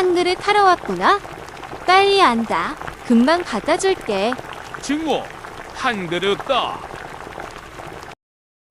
한 그릇 하러 왔구나. 빨리 앉아. 금방 갖다 줄게. 증오, 한 그릇 떠.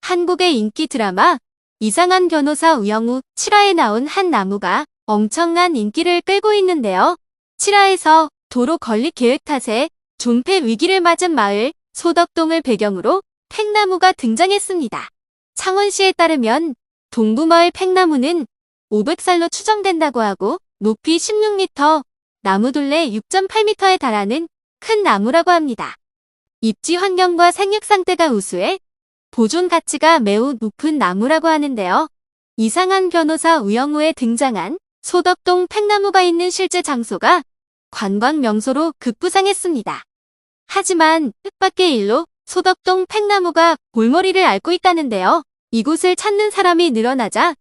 한국의 인기 드라마 이상한 변호사 우영우 7화에 나온 한 나무가 엄청난 인기를 끌고 있는데요. 7화에서 도로 건립 계획 탓에 존폐 위기를 맞은 마을 소덕동을 배경으로 팽나무가 등장했습니다. 창원시에 따르면 동부마을 팽나무는 500살로 추정된다고 하고 높이 16m, 나무 둘레 6.8m에 달하는 큰 나무라고 합니다. 입지 환경과 생육 상태가 우수해 보존 가치가 매우 높은 나무라고 하는데요. 이상한 변호사 우영우에 등장한 소덕동 팽나무가 있는 실제 장소가 관광 명소로 급부상했습니다. 하지만 뜻밖의 일로 소덕동 팽나무가 골머리를 앓고 있다는데요. 이곳을 찾는 사람이 늘어나자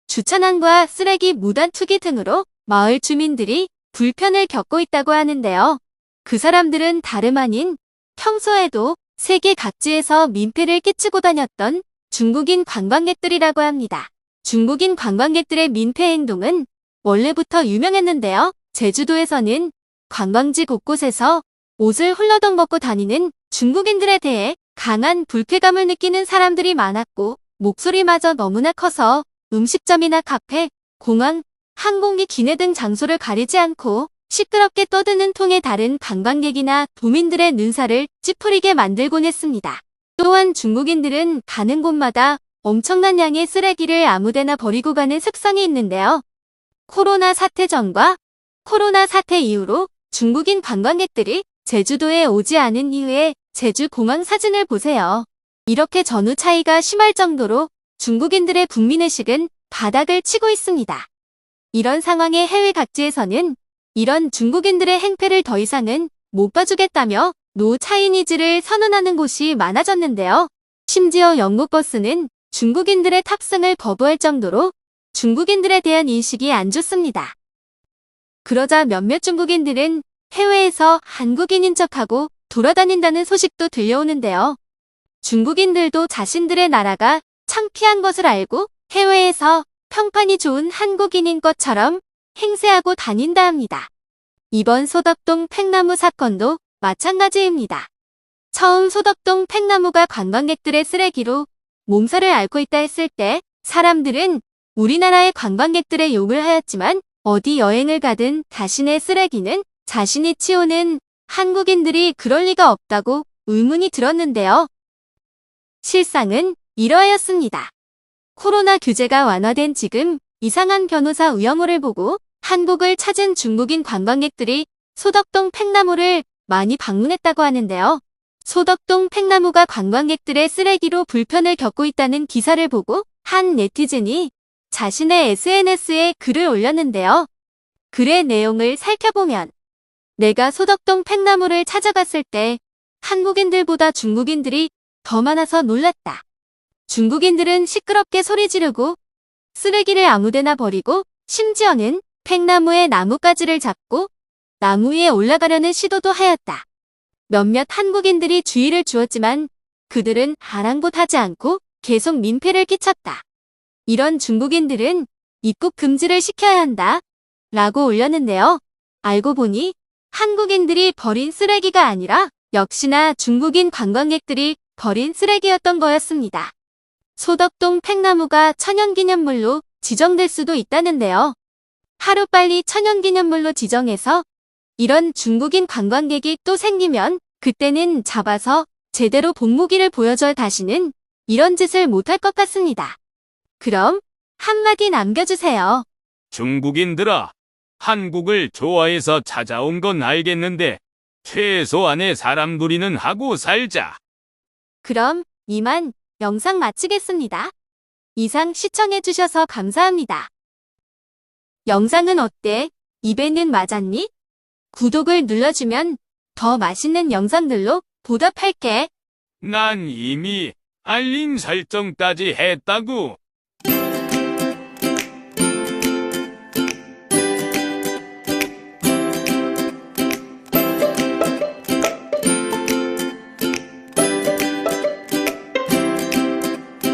주차난과 쓰레기 무단 투기 등으로 마을 주민들이 불편을 겪고 있다고 하는데요. 그 사람들은 다름 아닌 평소에도 세계 각지에서 민폐를 끼치고 다녔던 중국인 관광객들이라고 합니다. 중국인 관광객들의 민폐 행동은 원래부터 유명했는데요. 제주도에서는 관광지 곳곳에서 옷을 훌러덩 벗고 다니는 중국인들에 대해 강한 불쾌감을 느끼는 사람들이 많았고 목소리마저 너무나 커서 음식점이나 카페, 공항, 항공기 기내 등 장소를 가리지 않고 시끄럽게 떠드는 통에 다른 관광객이나 도민들의 눈살을 찌푸리게 만들곤 했습니다. 또한 중국인들은 가는 곳마다 엄청난 양의 쓰레기를 아무데나 버리고 가는 습성이 있는데요. 코로나 사태 전과 코로나 사태 이후로 중국인 관광객들이 제주도에 오지 않은 이후에 제주 공항 사진을 보세요. 이렇게 전후 차이가 심할 정도로 중국인들의 국민의식은 바닥을 치고 있습니다. 이런 상황에 해외 각지에서는 이런 중국인들의 행패를 더 이상은 못 봐주겠다며 노 차이니즈를 선언하는 곳이 많아졌는데요. 심지어 영국 버스는 중국인들의 탑승을 거부할 정도로 중국인들에 대한 인식이 안 좋습니다. 그러자 몇몇 중국인들은 해외에서 한국인인 척하고 돌아다닌다는 소식도 들려오는데요. 중국인들도 자신들의 나라가 창피한 것을 알고 해외에서 평판이 좋은 한국인인 것처럼 행세하고 다닌다 합니다. 이번 소덕동 팽나무 사건도 마찬가지입니다. 처음 소덕동 팽나무가 관광객들의 쓰레기로 몸살을 앓고 있다 했을 때 사람들은 우리나라의 관광객들의 욕을 하였지만 어디 여행을 가든 자신의 쓰레기는 자신이 치우는 한국인들이 그럴 리가 없다고 의문이 들었는데요. 실상은 이러하였습니다. 코로나 규제가 완화된 지금 이상한 변호사 우영우를 보고 한국을 찾은 중국인 관광객들이 소덕동 팽나무를 많이 방문했다고 하는데요. 소덕동 팽나무가 관광객들의 쓰레기로 불편을 겪고 있다는 기사를 보고 한 네티즌이 자신의 SNS에 글을 올렸는데요. 글의 내용을 살펴보면 내가 소덕동 팽나무를 찾아갔을 때 한국인들보다 중국인들이 더 많아서 놀랐다. 중국인들은 시끄럽게 소리 지르고 쓰레기를 아무데나 버리고 심지어는 팽나무의 나뭇가지를 잡고 나무 위에 올라가려는 시도도 하였다. 몇몇 한국인들이 주의를 주었지만 그들은 아랑곳하지 않고 계속 민폐를 끼쳤다. 이런 중국인들은 입국 금지를 시켜야 한다. 라고 올렸는데요. 알고 보니 한국인들이 버린 쓰레기가 아니라 역시나 중국인 관광객들이 버린 쓰레기였던 거였습니다. 소덕동 팽나무가 천연기념물로 지정될 수도 있다는데요. 하루빨리 천연기념물로 지정해서 이런 중국인 관광객이 또 생기면 그때는 잡아서 제대로 본보기를 보여줘 다시는 이런 짓을 못할 것 같습니다. 그럼 한마디 남겨주세요. 중국인들아, 한국을 좋아해서 찾아온 건 알겠는데 최소한의 사람들이는 하고 살자. 그럼 이만 영상 마치겠습니다. 이상 시청해주셔서 감사합니다. 영상은 어때? 입에는 맞았니? 구독을 눌러주면 더 맛있는 영상들로 보답할게. 난 이미 알림 설정까지 했다고.